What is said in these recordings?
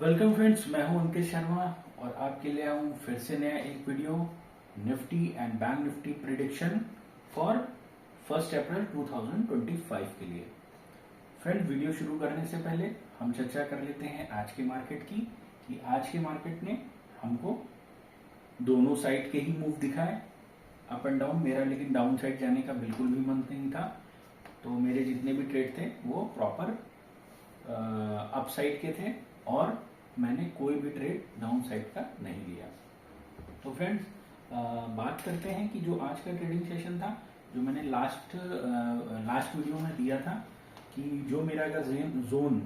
Welcome friends, मैं हूं अंकित शर्मा और आपके लिए आया हूं फिर से नया एक video Nifty and bank Nifty prediction for 1 अप्रैल 2025 के लिए। फ्रेंड, वीडियो शुरू करने से पहले हम चर्चा कर लेते हैं आज के मार्केट की कि आज के मार्केट ने हमको दोनों साइड के ही मूव दिखाए, अप एंड डाउन। मेरा लेकिन डाउन साइड जाने का बिल्कुल भी मन नहीं था, तो मेरे जितने भी ट्रेड थे वो प्रॉपर अप साइड के थे और मैंने कोई भी ट्रेड डाउन साइड का नहीं लिया। तो फ्रेंड्स, बात करते हैं कि जो आज का ट्रेडिंग सेशन था, जो मैंने लास्ट वीडियो में दिया था कि जो मेरा का जोन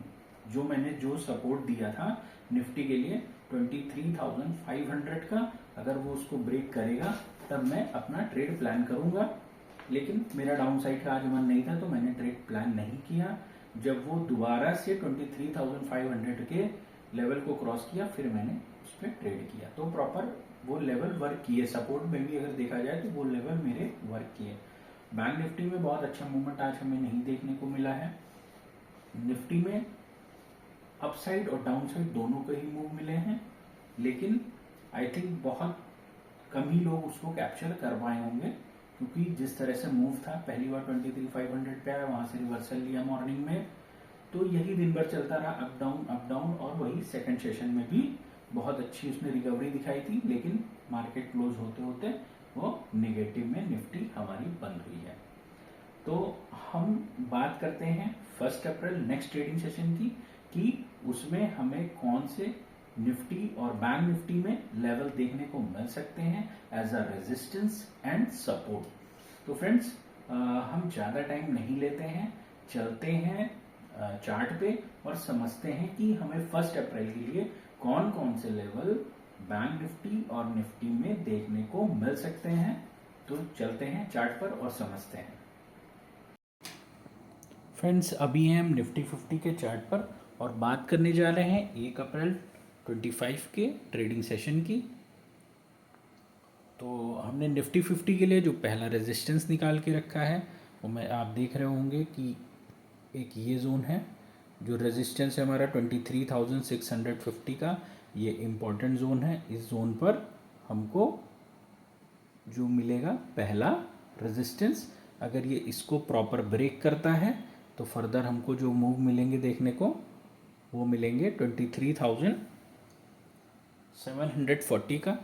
जो मैंने जो सपोर्ट दिया था निफ्टी के लिए 23,500 का, अगर वो उसको ब्रेक करेगा तब मैं अपना ट्रेड प्लान करूंगा। लेकिन मेरा डाउन साइड का आज मन नहीं था, तो मैंने ट्रेड प्लान नहीं किया। जब वो दोबारा से 23,500 के लेवल को क्रॉस किया, फिर मैंने उस पर ट्रेड किया, तो प्रॉपर वो लेवल वर्क किए। सपोर्ट में भी अगर देखा जाए तो वो लेवल मेरे वर्क किए। बैंक निफ्टी में बहुत अच्छा मूवमेंट आज हमें नहीं देखने को मिला है। निफ्टी में अपसाइड और डाउन साइड दोनों के ही मूव मिले हैं, लेकिन आई थिंक बहुत कम ही लोग उसको कैप्चर कर पाए होंगे, क्योंकि जिस तरह से मूव था, पहली बार 23,500 पे आया, वहां से रिवर्सल लिया मॉर्निंग में, तो यही दिन भर चलता रहा, अप डाउन। और वही सेकंड सेशन में भी बहुत अच्छी उसने रिकवरी दिखाई थी, लेकिन मार्केट क्लोज होते होते वो नेगेटिव में निफ्टी हमारी बंद हुई है। तो हम बात करते हैं 1 अप्रैल नेक्स्ट ट्रेडिंग सेशन की कि उसमें हमें कौन से निफ्टी और बैंक निफ्टी में लेवल देखने को मिल सकते हैं as a resistance and support. तो फ्रेंड्स, हम ज्यादा टाइम नहीं लेते हैं, चलते हैं चार्ट पे और समझते हैं कि हमें 1 अप्रैल के लिए कौन कौन से लेवल बैंक निफ्टी और निफ्टी में देखने को मिल सकते हैं। तो चलते हैं चार्ट पर और समझते हैं। फ्रेंड्स, अभी हैं हम निफ्टी 50 के चार्ट पर और बात करने जा रहे हैं 1 अप्रैल 25 के ट्रेडिंग सेशन की। तो हमने निफ्टी 50 के लिए जो पहला रेजिस्टेंस निकाल के रखा है, वो मैं आप देख रहे होंगे कि एक ये जोन है, जो रेजिस्टेंस है हमारा 23,650 का, ये इम्पॉर्टेंट जोन है। इस जोन पर हमको जो मिलेगा पहला रेजिस्टेंस, अगर ये इसको प्रॉपर ब्रेक करता है तो फर्दर हमको जो मूव मिलेंगे देखने को, वो मिलेंगे 23,740 का।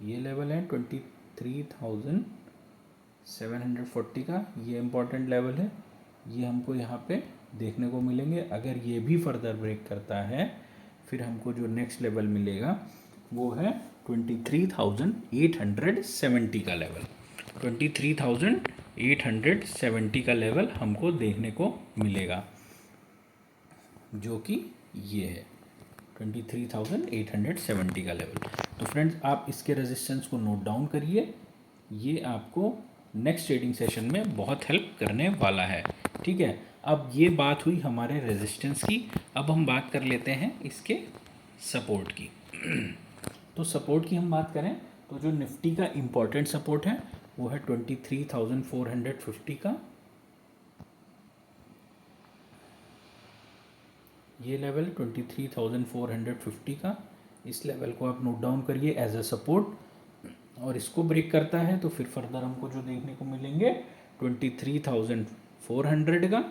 ये लेवल है 23,740 का, ये इम्पॉर्टेंट लेवल है। ये हमको यहाँ पे देखने को मिलेंगे। अगर ये भी फर्दर ब्रेक करता है, फिर हमको जो नेक्स्ट लेवल मिलेगा वो है 23,870 का लेवल। 23,870 का लेवल हमको देखने को मिलेगा, जो कि ये है 23,870 का लेवल। तो फ्रेंड्स, आप इसके रेजिस्टेंस को नोट डाउन करिए, ये आपको नेक्स्ट ट्रेडिंग सेशन में बहुत हेल्प करने वाला है। ठीक है, अब ये बात हुई हमारे रेजिस्टेंस की। अब हम बात कर लेते हैं इसके सपोर्ट की। तो सपोर्ट की हम बात करें तो जो निफ्टी का इम्पोर्टेंट सपोर्ट है वो है 23,450 का। ये लेवल 23,450 का, इस लेवल को आप नोट डाउन करिए एज अ सपोर्ट। और इसको ब्रेक करता है तो फिर फर्दर हमको जो देखने को मिलेंगे 23,400 का,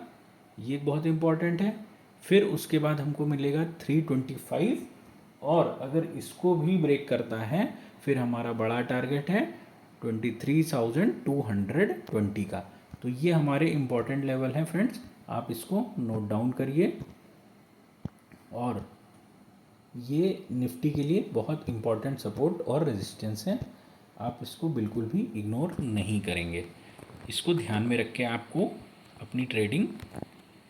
ये बहुत इंपॉर्टेंट है। फिर उसके बाद हमको मिलेगा 325, और अगर इसको भी ब्रेक करता है फिर हमारा बड़ा टारगेट है 23,220 का। तो ये हमारे इंपॉर्टेंट लेवल हैं फ्रेंड्स, आप इसको नोट डाउन करिए। और ये निफ्टी के लिए बहुत इंपॉर्टेंट सपोर्ट और रेजिस्टेंस है, आप इसको बिल्कुल भी इग्नोर नहीं करेंगे। इसको ध्यान में रख के आपको अपनी ट्रेडिंग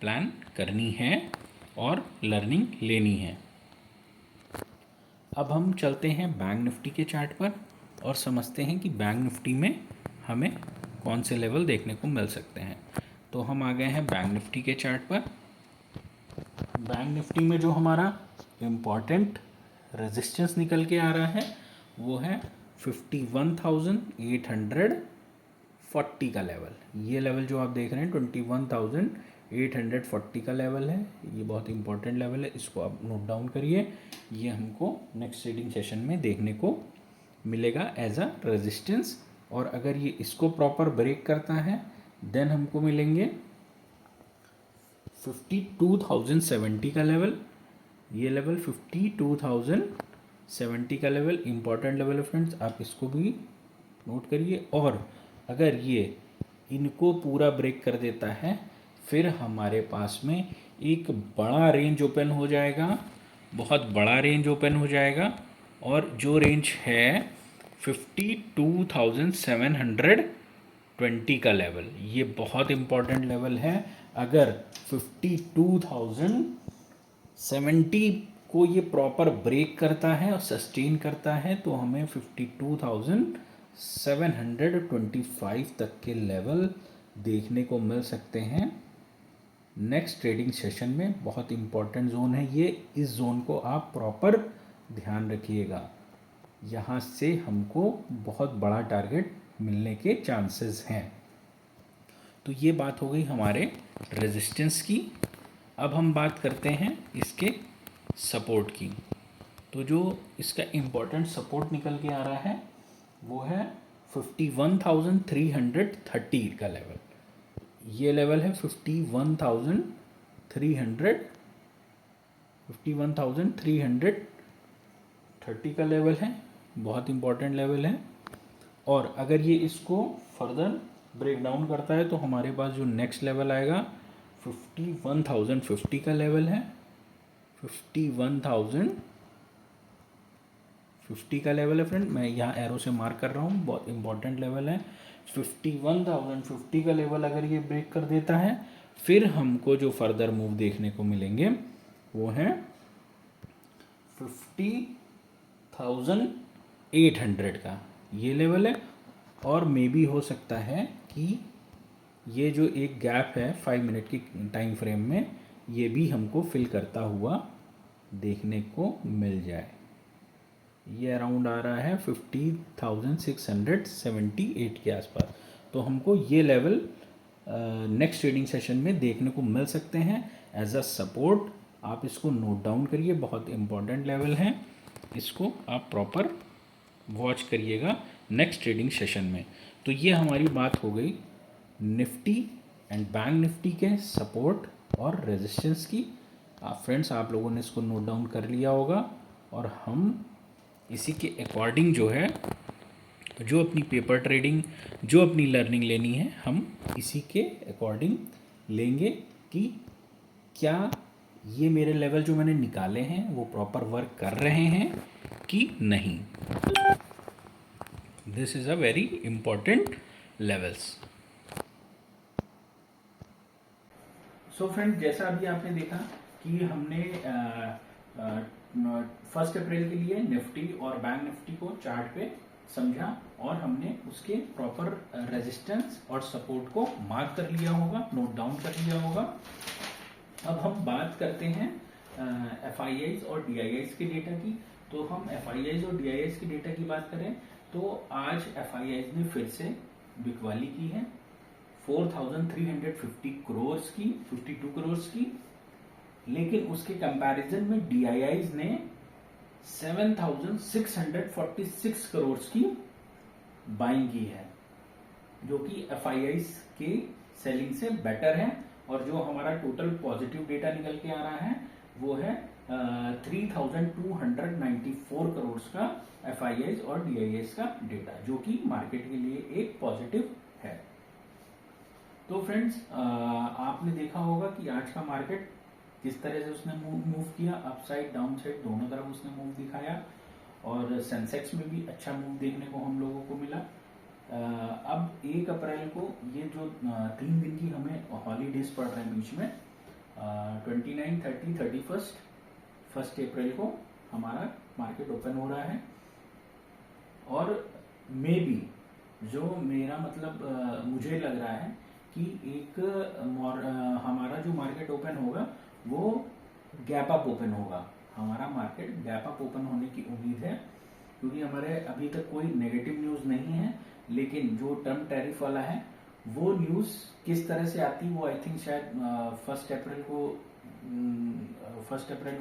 प्लान करनी है और लर्निंग लेनी है। अब हम चलते हैं बैंक निफ्टी के चार्ट पर और समझते हैं कि बैंक निफ्टी में हमें कौन से लेवल देखने को मिल सकते हैं। तो हम आ गए हैं बैंक निफ्टी के चार्ट पर। बैंक निफ्टी में जो हमारा इम्पॉर्टेंट रेजिस्टेंस निकल के आ रहा है वो है 51,840 का लेवल। ये लेवल जो आप देख रहे हैं 21,840 840 का लेवल है, ये बहुत इंपॉर्टेंट लेवल है, इसको आप नोट डाउन करिए। ये हमको नेक्स्ट ट्रेडिंग सेशन में देखने को मिलेगा एज अ रेजिस्टेंस, और अगर ये इसको प्रॉपर ब्रेक करता है देन हमको मिलेंगे 52,070 का लेवल। ये लेवल 52,070 का लेवल इंपॉर्टेंट लेवल है फ्रेंड्स, आप इसको भी नोट करिए। और अगर ये इनको पूरा ब्रेक कर देता है फिर हमारे पास में एक बड़ा रेंज ओपन हो जाएगा, बहुत बड़ा रेंज ओपन हो जाएगा, और जो रेंज है 52,720 का लेवल, ये बहुत इंपॉर्टेंट लेवल है। अगर 52,070 को ये प्रॉपर ब्रेक करता है और सस्टेन करता है तो हमें 52,725 तक के लेवल देखने को मिल सकते हैं नेक्स्ट ट्रेडिंग सेशन में। बहुत इंपॉर्टेंट जोन है ये, इस जोन को आप प्रॉपर ध्यान रखिएगा, यहाँ से हमको बहुत बड़ा टारगेट मिलने के चांसेस हैं। तो ये बात हो गई हमारे रेजिस्टेंस की। अब हम बात करते हैं इसके सपोर्ट की। तो जो इसका इम्पोर्टेंट सपोर्ट निकल के आ रहा है वो है 51,330 का लेवल। ये लेवल है 51,330 का लेवल है, बहुत इंपॉर्टेंट लेवल है। और अगर ये इसको फर्दर ब्रेक डाउन करता है तो हमारे पास जो नेक्स्ट लेवल आएगा 51,050 का लेवल है। 51,050 का लेवल है फ्रेंड, मैं यहाँ एरो से मार्क कर रहा हूँ, बहुत इंपॉर्टेंट लेवल है। 51,050 का लेवल अगर ये ब्रेक कर देता है फिर हमको जो फर्दर मूव देखने को मिलेंगे वो है 50,800 का ये लेवल है। और मे भी हो सकता है कि ये जो एक गैप है 5 मिनट की टाइम फ्रेम में ये भी हमको फिल करता हुआ देखने को मिल जाए। ये अराउंड आ रहा है 50,678 के आसपास, तो हमको ये लेवल नेक्स्ट ट्रेडिंग सेशन में देखने को मिल सकते हैं एज अ सपोर्ट। आप इसको नोट डाउन करिए, बहुत इंपॉर्टेंट लेवल है, इसको आप प्रॉपर वॉच करिएगा नेक्स्ट ट्रेडिंग सेशन में। तो ये हमारी बात हो गई निफ्टी एंड बैंक निफ्टी के सपोर्ट और रेजिस्टेंस की। फ्रेंड्स आप लोगों ने इसको नोट डाउन कर लिया होगा, और हम इसी के अकॉर्डिंग जो है, जो अपनी पेपर ट्रेडिंग, जो अपनी लर्निंग लेनी है, हम इसी के अकॉर्डिंग लेंगे कि क्या ये मेरे लेवल जो मैंने निकाले हैं वो प्रॉपर वर्क कर रहे हैं कि नहीं। This is a very important levels. So friend, जैसा अभी आपने देखा कि हमने 1 अप्रैल के लिए निफ्टी और बैंक निफ्टी को चार्ट पे समझा, और हमने उसके प्रॉपर रेजिस्टेंस और सपोर्ट को मार्क कर लिया होगा, नोट डाउन कर लिया होगा। अब हम बात करते हैं FIIs और DIIs के डेटा की। तो हम FIIs और DIIs के डेटा की बात करें तो आज FIIs ने फिर से बिकवाली की है 4,350 करोड़ की, 52 करोड़ की। लेकिन उसके कंपैरिजन में DIIs ने 7,646 करोड़ की बाइंग की है, जो कि FIIs के सेलिंग से बेटर है। और जो हमारा टोटल पॉजिटिव डेटा निकल के आ रहा है वो है 3,294 करोड़ का FIIs और DIIs का डेटा, जो कि मार्केट के लिए एक पॉजिटिव है। तो फ्रेंड्स, आपने देखा होगा कि आज का मार्केट किस तरह से उसने मूव किया, अपसाइड डाउन साइड दोनों तरफ उसने मूव दिखाया, और सेंसेक्स में भी अच्छा मूव देखने को हम लोगों को मिला। अब 1 अप्रैल को ये जो 3 दिन की हमें हॉलीडेज पड़ रहे हैं बीच में, 29, 30, 31, 1 अप्रैल को हमारा मार्केट ओपन हो रहा है। और मे बी जो मेरा मतलब मुझे लग रहा है कि एक हमारा जो मार्केट ओपन होगा वो गैप अप ओपन होगा। हमारा मार्केट गैप अप ओपन होने की उम्मीद है, क्योंकि हमारे अभी तक कोई नेगेटिव न्यूज़ नहीं है, लेकिन जो ट्रम्प टैरिफ वाला है वो न्यूज किस तरह से आती, वो आई थिंक शायद 1 अप्रैल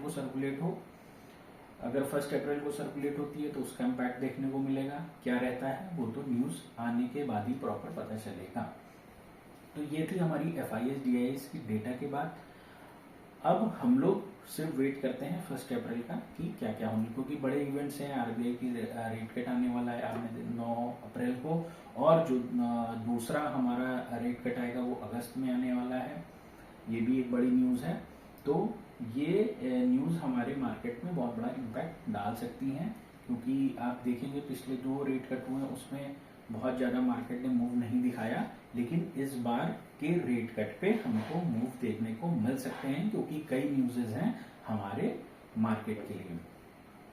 को सर्कुलेट हो। अगर 1 अप्रैल को सर्कुलेट होती है तो उसका इम्पैक्ट देखने को मिलेगा। क्या रहता है वो तो न्यूज आने के बाद ही प्रॉपर पता चलेगा। तो ये थी हमारी FIS DIS की डेटा के बाद। अब हम लोग सिर्फ वेट करते हैं 1 अप्रैल का कि क्या क्या होंगे, क्योंकि बड़े इवेंट्स हैं। RBI की रेट कट आने वाला है आपने 9 अप्रैल को, और जो दूसरा हमारा रेट कट आएगा वो अगस्त में आने वाला है। ये भी एक बड़ी न्यूज़ है। तो ये न्यूज़ हमारे मार्केट में बहुत बड़ा इम्पैक्ट डाल सकती हैं, क्योंकि आप देखेंगे पिछले 2 रेट कट हुए उसमें बहुत ज़्यादा मार्केट ने मूव नहीं दिखाया, लेकिन इस बार के रेट कट पे हमको मूव देखने को मिल सकते हैं, क्योंकि कई न्यूज़ेज हैं हमारे मार्केट के लिए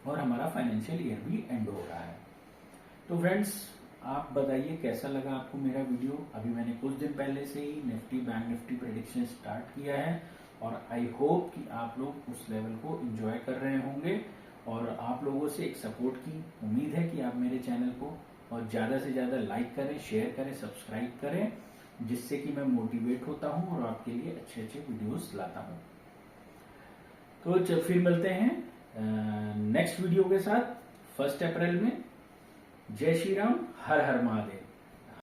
और हमारा फाइनेंशियल ईयर भी एंड हो रहा है। तो फ्रेंड्स, आप बताइए कैसा लगा आपको मेरा वीडियो। अभी मैंने कुछ दिन पहले से ही Nifty bank Nifty prediction start किया है, और आई होप कि आप लोग उस लेवल को एंजॉय कर रहे होंगे, और आप लोगों से एक सपोर्ट की उम्मीद है कि आप मेरे चैनल को और ज़्यादा से ज़्यादा लाइक करें, शेयर करें, सब्सक्राइब करें, जिससे कि मैं मोटिवेट होता हूं और आपके लिए अच्छे अच्छे वीडियोस लाता हूं। तो फिर मिलते हैं नेक्स्ट वीडियो के साथ 1 अप्रैल में। जय श्री राम, हर हर महादेव।